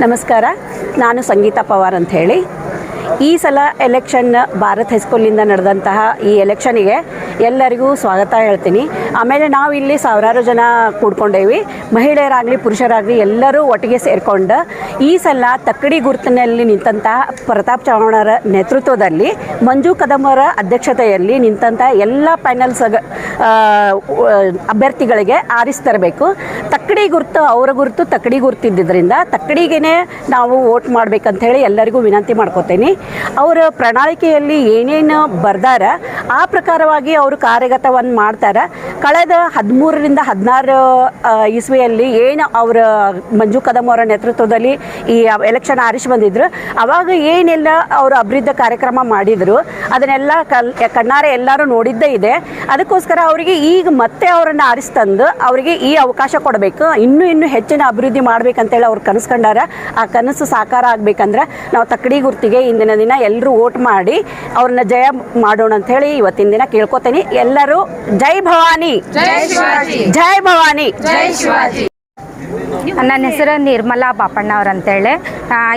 ನಮಸ್ಕಾರ, ನಾನು ಸಂಗೀತಾ ಪವಾರ್ ಅಂತ ಹೇಳಿ. ಈ ಸಲ ಎಲೆಕ್ಷನ್ ಭಾರತ್ ಹೈಸ್ಕೂಲಿಂದ ನಡೆದಂತಹ ಈ ಎಲೆಕ್ಷನಿಗೆ ಎಲ್ಲರಿಗೂ ಸ್ವಾಗತ ಹೇಳ್ತೀನಿ. ಆಮೇಲೆ ನಾವು ಇಲ್ಲಿ ಸಾವಿರಾರು ಜನ ಕೂಡ್ಕೊಂಡೇವಿ, ಮಹಿಳೆಯರಾಗಲಿ ಪುರುಷರಾಗಲಿ ಎಲ್ಲರೂ ಒಟ್ಟಿಗೆ ಸೇರಿಕೊಂಡು ಈ ಸಲ ತಕ್ಕಡಿ ಗುರುತಿನಲ್ಲಿ ನಿಂತಹ ಪ್ರತಾಪ್ ಚವ್ಹಾಣರ ನೇತೃತ್ವದಲ್ಲಿ ಮಂಜು ಕದಮ್ ಅವರ ಅಧ್ಯಕ್ಷತೆಯಲ್ಲಿ ನಿಂತಹ ಎಲ್ಲ ಪ್ಯಾನಲ್ಸ್ ಅಭ್ಯರ್ಥಿಗಳಿಗೆ ಆರಿಸ್ತರಬೇಕು. ತಕ್ಕಡಿ ಗುರುತು ಅವರ ಗುರುತು ತಕ್ಕಡಿ ಗುರುತಿದ್ದರಿಂದ ತಕ್ಕಡಿಗೇ ನಾವು ವೋಟ್ ಮಾಡಬೇಕಂತ ಹೇಳಿ ಎಲ್ಲರಿಗೂ ವಿನಂತಿ ಮಾಡ್ಕೋತೀನಿ. ಅವರ ಪ್ರಣಾಳಿಕೆಯಲ್ಲಿ ಏನೇನು ಬರ್ದಾರ ಆ ಪ್ರಕಾರವಾಗಿ ಅವರು ಕಾರ್ಯಗತವನ್ನು ಮಾಡ್ತಾರೆ. ಕಳೆದ 13ರಿಂದ 16 ಇಸ್ವಿಯಲ್ಲಿ ಏನು ಅವರ ಮಂಜು ಕದಮ್ ಅವರ ನೇತೃತ್ವದಲ್ಲಿ ಈ ಎಲೆಕ್ಷನ್ ಆರಿಸಿ ಬಂದಿದ್ರು, ಅವಾಗ ಏನೆಲ್ಲ ಅವರು ಅಭಿವೃದ್ಧಿ ಕಾರ್ಯಕ್ರಮ ಮಾಡಿದರು ಅದನ್ನೆಲ್ಲ ಕಣ್ಣಾರೆ ಎಲ್ಲರೂ ನೋಡಿದ್ದೇ ಇದೆ. ಅದಕ್ಕೋಸ್ಕರ ಅವರಿಗೆ ಈಗ ಮತ್ತೆ ಅವರನ್ನು ಆರಿಸ್ತಂದು ಅವರಿಗೆ ಈ ಅವಕಾಶ ಕೊಡಬೇಕು, ಇನ್ನೂ ಹೆಚ್ಚಿನ ಅಭಿವೃದ್ಧಿ ಮಾಡ್ಬೇಕಂತೇಳಿ ಅವ್ರು ಕನಸು ಕಂಡಾರ. ಆ ಕನಸು ಸಾಕಾರ ಆಗ್ಬೇಕಂದ್ರೆ ನಾವು ತಕ್ಕಡಿ ಗುರ್ತಿಗೆ ಇಂದಿನ ದಿನ ಎಲ್ಲರೂ ವೋಟ್ ಮಾಡಿ ಅವ್ರನ್ನ ಜಯ ಮಾಡೋಣ ಅಂತ ಹೇಳಿ ಇವತ್ತಿನ ದಿನ ಕೇಳ್ಕೊತೀನಿ. ಎಲ್ಲರೂ ಜೈ ಭವಾನಿ, ಜೈ ಭವಾನಿ, ಜೈ ಶಿವಾಜಿ. ನನ್ನ ಹೆಸರು ನಿರ್ಮಲಾ ಬಾಪಣ್ಣ ಅವ್ರು ಅಂತೇಳಿ.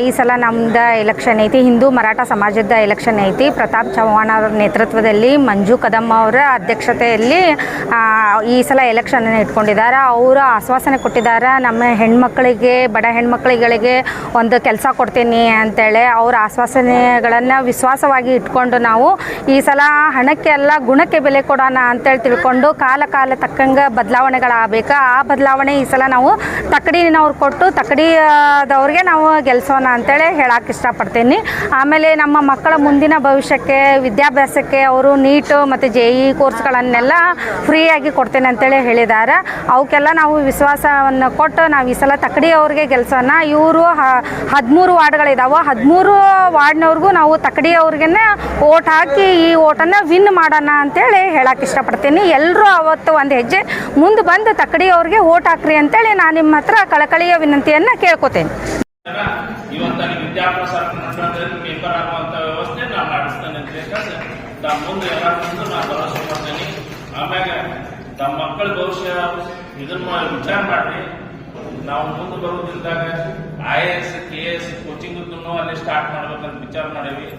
ಈ ಸಲ ನಮ್ದು ಎಲೆಕ್ಷನ್ ಐತಿ, ಹಿಂದೂ ಮರಾಠ ಸಮಾಜದ ಎಲೆಕ್ಷನ್ ಐತಿ. ಪ್ರತಾಪ್ ಚವ್ಹಾಣ್ ಅವ್ರ ನೇತೃತ್ವದಲ್ಲಿ ಮಂಜು ಕದಮ್ ಅವರ ಅಧ್ಯಕ್ಷತೆಯಲ್ಲಿ ಈ ಸಲ ಎಲೆಕ್ಷನ್ ಇಟ್ಕೊಂಡಿದ್ದಾರೆ. ಅವರು ಆಶ್ವಾಸನೆ ಕೊಟ್ಟಿದ್ದಾರೆ, ನಮ್ಮ ಹೆಣ್ಮಕ್ಳಿಗೆ, ಬಡ ಹೆಣ್ಮಕ್ಳಿಗಳಿಗೆ ಒಂದು ಕೆಲಸ ಕೊಡ್ತೀನಿ ಅಂತೇಳಿ. ಅವ್ರ ಆಶ್ವಾಸನೆಗಳನ್ನು ವಿಶ್ವಾಸವಾಗಿ ಇಟ್ಕೊಂಡು ನಾವು ಈ ಸಲ ಹಣಕ್ಕೆ ಅಲ್ಲ ಗುಣಕ್ಕೆ ಬೆಲೆ ಕೊಡೋಣ ಅಂತೇಳಿ ತಿಳ್ಕೊಂಡು ಕಾಲ ತಕ್ಕಂಗೆ ಬದಲಾವಣೆಗಳಾಗಬೇಕು. ಆ ಬದಲಾವಣೆ ಈ ಸಲ ನಾವು ತಕ್ಕಡಿನವ್ರು ಕೊಟ್ಟು ತಕ್ಕಡಿದವ್ರಿಗೆ ನಾವು ಗೆಲ್ಸೋಣ ಅಂತೇಳಿ ಹೇಳಕ್ಕೆ ಇಷ್ಟಪಡ್ತೀನಿ. ಆಮೇಲೆ ನಮ್ಮ ಮಕ್ಕಳ ಮುಂದಿನ ಭವಿಷ್ಯಕ್ಕೆ, ವಿದ್ಯಾಭ್ಯಾಸಕ್ಕೆ ಅವರು ನೀಟ್ ಮತ್ತು JEE ಕೋರ್ಸ್ಗಳನ್ನೆಲ್ಲ ಫ್ರೀಯಾಗಿ ಕೊಡ್ತೇನೆ ಅಂತೇಳಿ ಹೇಳಿದ್ದಾರೆ. ಅವಕ್ಕೆಲ್ಲ ನಾವು ವಿಶ್ವಾಸವನ್ನು ಕೊಟ್ಟು ನಾವು ಈ ಸಲ ತಕ್ಕಡಿಯವ್ರಿಗೆ ಗೆಲ್ಸೋಣ. ಇವರು 13 ವಾರ್ಡ್ಗಳಿದ್ದಾವೆ, 13 ವಾರ್ಡ್ನವ್ರಿಗೂ ನಾವು ತಕ್ಕಡಿಯವ್ರಿಗೆ ಓಟ್ ಹಾಕಿ ಈ ಓಟನ್ನು ವಿನ್ ಮಾಡೋಣ ಅಂತೇಳಿ ಹೇಳಕ್ಕೆ ಇಷ್ಟಪಡ್ತೀನಿ. ಎಲ್ಲರೂ ಅವತ್ತು ಒಂದು ಹೆಜ್ಜೆ ಮುಂದೆ ಬಂದು ತಕ್ಕಡಿಯವ್ರಿಗೆ ಓಟ್ ಹಾಕ್ರಿ ಅಂತೇಳಿ ನಾನು ನಿಮ್ಮ ಹತ್ರ ಕಳಕಳಿಯ ವಿನಂತಿಯನ್ನು ಕೇಳ್ಕೊತೇನೆ. ಇವತ್ತಾಗಿ ವಿದ್ಯಾಭ್ಯಾಸ ಪೇಪರ್ ಆಗುವಂತ ವ್ಯವಸ್ಥೆ ನಾನು ಮಾಡಿಸ್ತೇನೆ ಅಂತ ಹೇಳ್ತಾರೆ. ಮುಂದೆ ಎಲ್ಲರ ಮುಂದೆ ನಾನು ಭರವಸೆ ಮಾಡ್ತೇನೆ. ಆಮ್ಯಾಗ ನಮ್ಮ ಮಕ್ಕಳ ಭವಿಷ್ಯ ಇದನ್ನ ವಿಚಾರ ಮಾಡಿ ನಾವು ಮುಂದೆ ಬರೋದ್ರಿಂದಾಗ IAS KS ಕೋಚಿಂಗ್ ಅಲ್ಲಿ ಸ್ಟಾರ್ಟ್ ಮಾಡ್ಬೇಕಂತ ವಿಚಾರ ಮಾಡೀವಿ.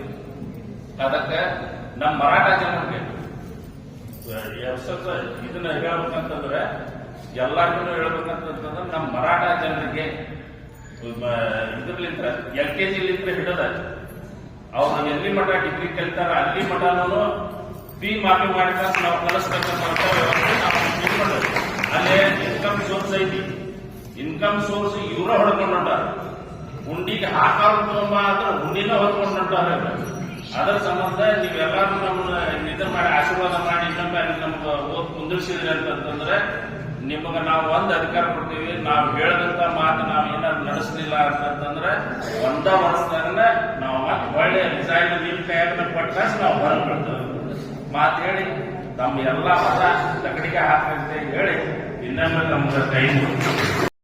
ಅದಕ್ಕೆ ನಮ್ಮ ಮರಾಠ ಜನರಿಗೆ ಇದನ್ನ ಹೇಳ್ಬೇಕಂತಂದ್ರೆ ಎಲ್ಲರಿಗೂ ಹೇಳ್ಬೇಕಂತಂದ್ರೆ ನಮ್ಮ ಮರಾಠ ಜನರಿಗೆ ಇದ್ರಲಿಂದ LKG ಹಿಡಿದ ಅವ್ರು ಎಲ್ಲಿ ಮಠ ಡಿಗ್ರಿ ಕಲಿತಾರ ಅಲ್ಲಿ ಮಠನೂ ಫೀ ಮಾಫಿ ಮಾಡಿದಾಗ ನಾವು ಕಲಿಸ್ಬೇಕಂತ ವ್ಯವಸ್ಥೆ ನಾವು ಅಲ್ಲೇ ಇನ್ಕಮ್ ಸೋರ್ಸ್ ಐತಿ. ಇನ್ಕಮ್ ಸೋರ್ಸ್ ಇವರ ಹೊಡ್ಕೊಂಡು ಹೊಂಟಾರ. ಉಂಡಿಗೆ ಹಾಕಾರ ತಗೊಂಬ ಅಂದ್ರೆ ಉಂಡಿನ ಹೊತ್ಕೊಂಡು ಹೊಂಟಾರ. ಅದರ ಸಂಬಂಧ ನೀವೆಲ್ಲರೂ ನಮ್ಮನ್ನ ಇದನ್ನ ಮಾಡಿ ಆಶೀರ್ವಾದ ಮಾಡಿ ಇನ್ನೊಮ್ಮೆ ನಮ್ಗೆ ಓದ್ ಕುಂದಿರ್ಸಿದ್ರಿ ಅಂತಂದ್ರೆ ನಿಮಗೆ ನಾವು ಒಂದು ಅಧಿಕಾರ ಕೊಡ್ತೀವಿ. ನಾವು ಹೇಳಿದಂತ ಮಾತು ನಾವು ಏನಾದ್ರು ನಡೆಸಲಿಲ್ಲ ಅಂತಂದ್ರೆ 1 ವರ್ಷದಾಗ ನಾವು ಮತ್ತೆ ಒಳ್ಳೆ ರಿಸೈನ್ ನಿಮ್ಮ ಕೈಯಾಗ ಕೊಟ್ಟ ನಾವು ಹೊರಗೆ ಬಿಡ್ತೇವೆ ಮಾತು ಹೇಳಿ ತಮ್ಮ ಎಲ್ಲ ಮತ ತಕಡಿಗೆ ಹಾಕಂತ ಹೇಳಿ ಇನ್ನೊಮ್ಮೆ ನಮ್ಗೆ ಕೈ